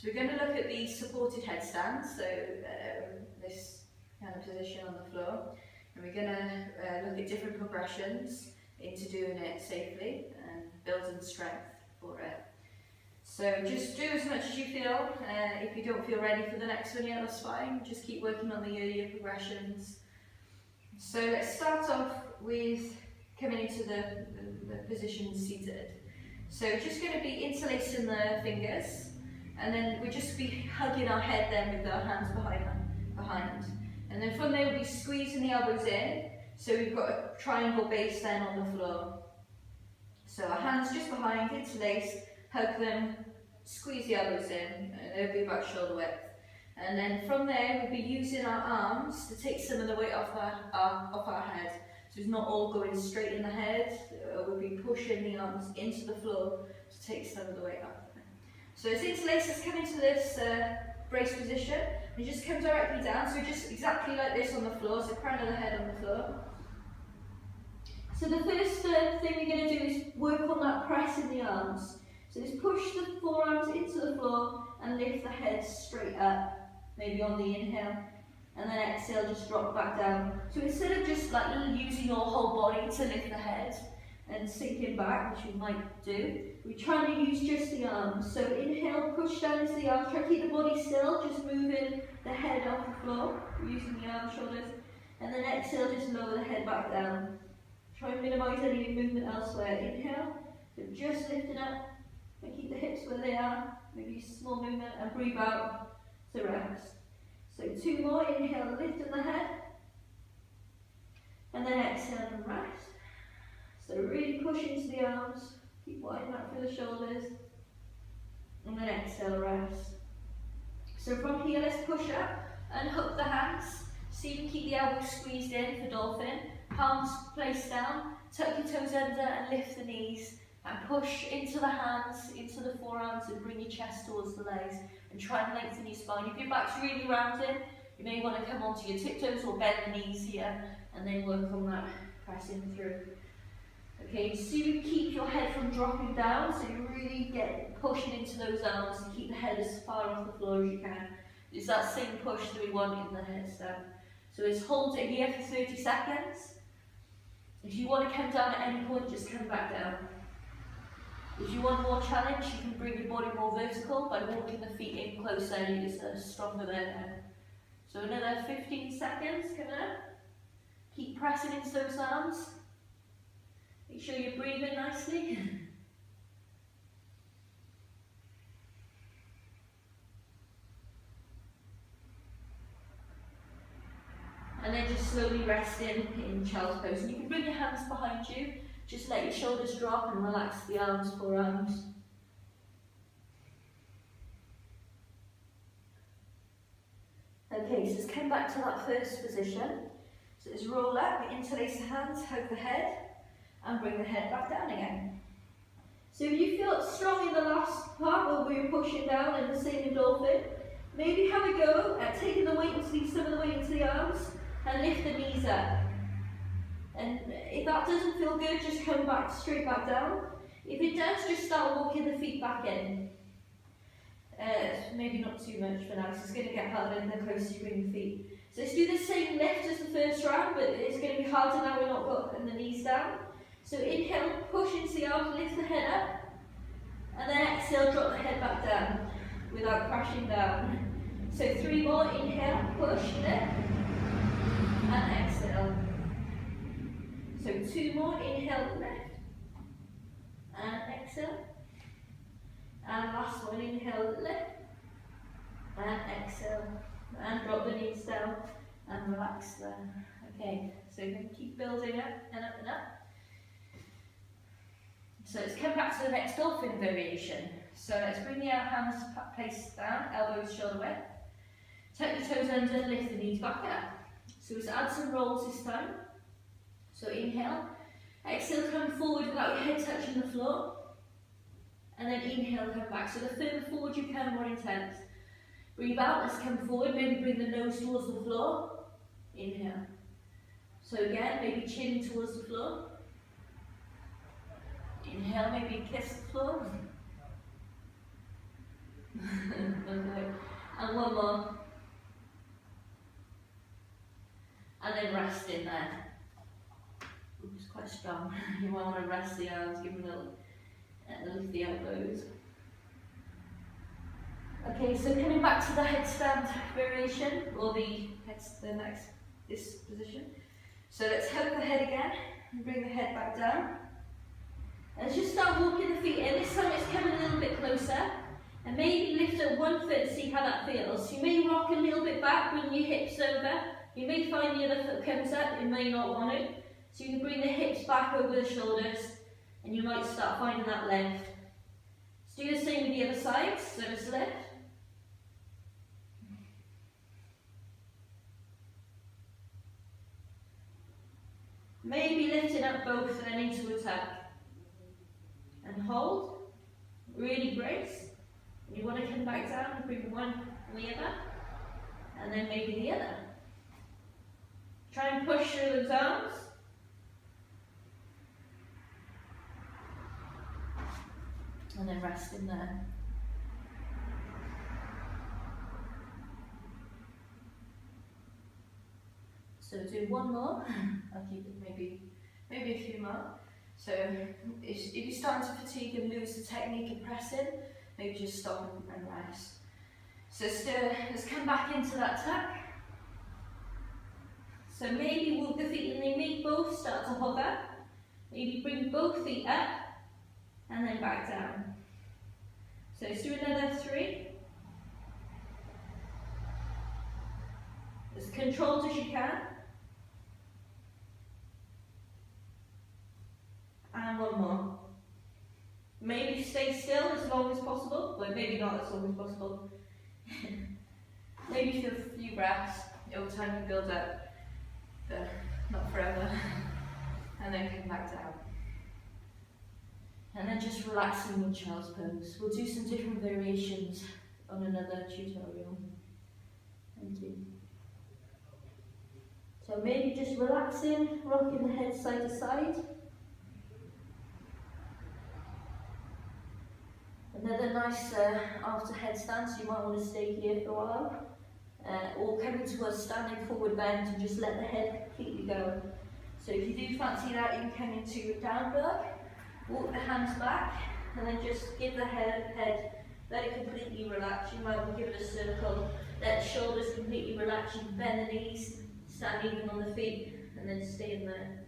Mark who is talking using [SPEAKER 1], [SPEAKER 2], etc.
[SPEAKER 1] So we're going to look at the supported headstand, so this kind of position on the floor, and we're going to look at different progressions into doing it safely and building strength for it. So just do as much as you feel. If you don't feel ready for the next one yet, that's fine. Just keep working on the earlier progressions. So let's start off with coming into the position seated. So just going to be interlacing the fingers, and then we'll just be hugging our head then with our hands behind. And then from there we'll be squeezing the elbows in, so we've got a triangle base then on the floor. So our hands just behind, interlaced, hug them, squeeze the elbows in, and they'll be about shoulder width. And then from there we'll be using our arms to take some of the weight off our head. So it's not all going straight in the head, we'll be pushing the arms into the floor to take some of the weight off. So as interlacers come into this brace position, you just come directly down, so just exactly like this on the floor, so crown of the head on the floor. So the first thing we're going to do is work on that press in the arms. So just push the forearms into the floor and lift the head straight up, maybe on the inhale, and then exhale, just drop back down. So instead of just like using your whole body to lift the head and sinking back, which you might do, we're trying to use just the arms. So inhale, push down into the arms, try to keep the body still, just moving the head off the floor, using the arms, shoulders, and then exhale, just lower the head back down. Try and minimise any movement elsewhere. Inhale, so just lifting up, and keep the hips where they are, maybe small movement, and breathe out to rest. So 2 more, inhale, lifting the head, and then exhale and rest. So really push into the arms, keep widening out through the shoulders, and then exhale, rest. So from here, let's push up and hook the hands, so you can keep the elbows squeezed in for dolphin, palms placed down, tuck your toes under and lift the knees, and push into the hands, into the forearms, and bring your chest towards the legs, and try and lengthen your spine. If your back's really rounded, you may want to come onto your tiptoes or bend the knees here, and then work on that, pressing through. Okay, so you keep your head from dropping down, so you really get pushing into those arms and keep the head as far off the floor as you can. It's that same push that we want in the headstand. So it's hold it here for 30 seconds. If you want to come down at any point, just come back down. If you want more challenge, you can bring your body more vertical by walking the feet in closer. It's stronger there. So another 15 seconds coming up. Keep pressing into those arms. Make sure you're breathing nicely. And then just slowly resting in child's pose. And you can bring your hands behind you. Just let your shoulders drop and relax the arms, forearms. Okay, so let's come back to that first position. So let's roll up, interlace the hands, hug the head, and bring the head back down again. So if you feel strong in the last part where we were pushing down and the same in dolphin, maybe have a go at taking the weight into some of the weight into the arms and lift the knees up. And if that doesn't feel good, just come back straight back down. If it does, just start walking the feet back in. Maybe not too much for now, because it's going to get harder the closer you bring the feet. So let's do the same lift as the first round, but it's going to be harder now we're not got the knees down. So inhale, push into the arms, lift the head up, and then exhale, drop the head back down without crashing down. So 3 more, inhale, push, lift, and exhale. So 2 more, inhale, lift, and exhale. And last one, inhale, lift, and exhale. And drop the knees down and relax there. Okay, so you can keep building up and up and up. So let's come back to the next dolphin variation. So let's bring the hands placed down, elbows shoulder width. Tuck your toes under, lift the knees back up. So let's add some rolls this time. So inhale, exhale, come forward without your head touching the floor. And then inhale, come back. So the further forward you can, more intense. Breathe out, let's come forward, maybe bring the nose towards the floor. Inhale. So again, maybe chin towards the floor. Inhale, maybe kiss the floor. one more. And then rest in there. It's quite strong. You might want to rest the arms, give them a little lift the elbows. Okay, so coming back to the headstand variation, or this position. So let's hug the head again and bring the head back down. And just start walking the feet in. This time it's coming a little bit closer. And maybe lift up one foot and see how that feels. You may rock a little bit back, bring your hips over. You may find the other foot comes up, you may not want it. So you can bring the hips back over the shoulders and you might start finding that lift. Let's do the same with the other side, so just lift. Maybe lifting up both and then into a tuck. And hold, really brace. And you want to come back down and bring one and the other, and then maybe the other. Try and push through those arms. And then rest in there. So do one more. I'll keep it maybe a few more. So if you're starting to fatigue and lose the technique of pressing, maybe just stop and rest. So let's come back into that tuck. So maybe walk the feet and they may both start to hover. Maybe bring both feet up and then back down. So let's do another 3. As controlled as you can. And one more. Maybe stay still as long as possible, but maybe not as long as possible. Maybe for a few breaths, over time you build up, but not forever. And then come back down. And then just relaxing in child's pose. We'll do some different variations on another tutorial. Thank you. So maybe just relaxing, rocking the head side to side. Another nice after headstand, so you might want to stay here for a while. Or come into a standing forward bend and just let the head completely go. So if you do fancy that, you can come into a down dog, walk the hands back, and then just give the head, let it completely relax. You might want to give it a circle, let the shoulders completely relax, you can bend the knees, stand even on the feet, and then stay in there.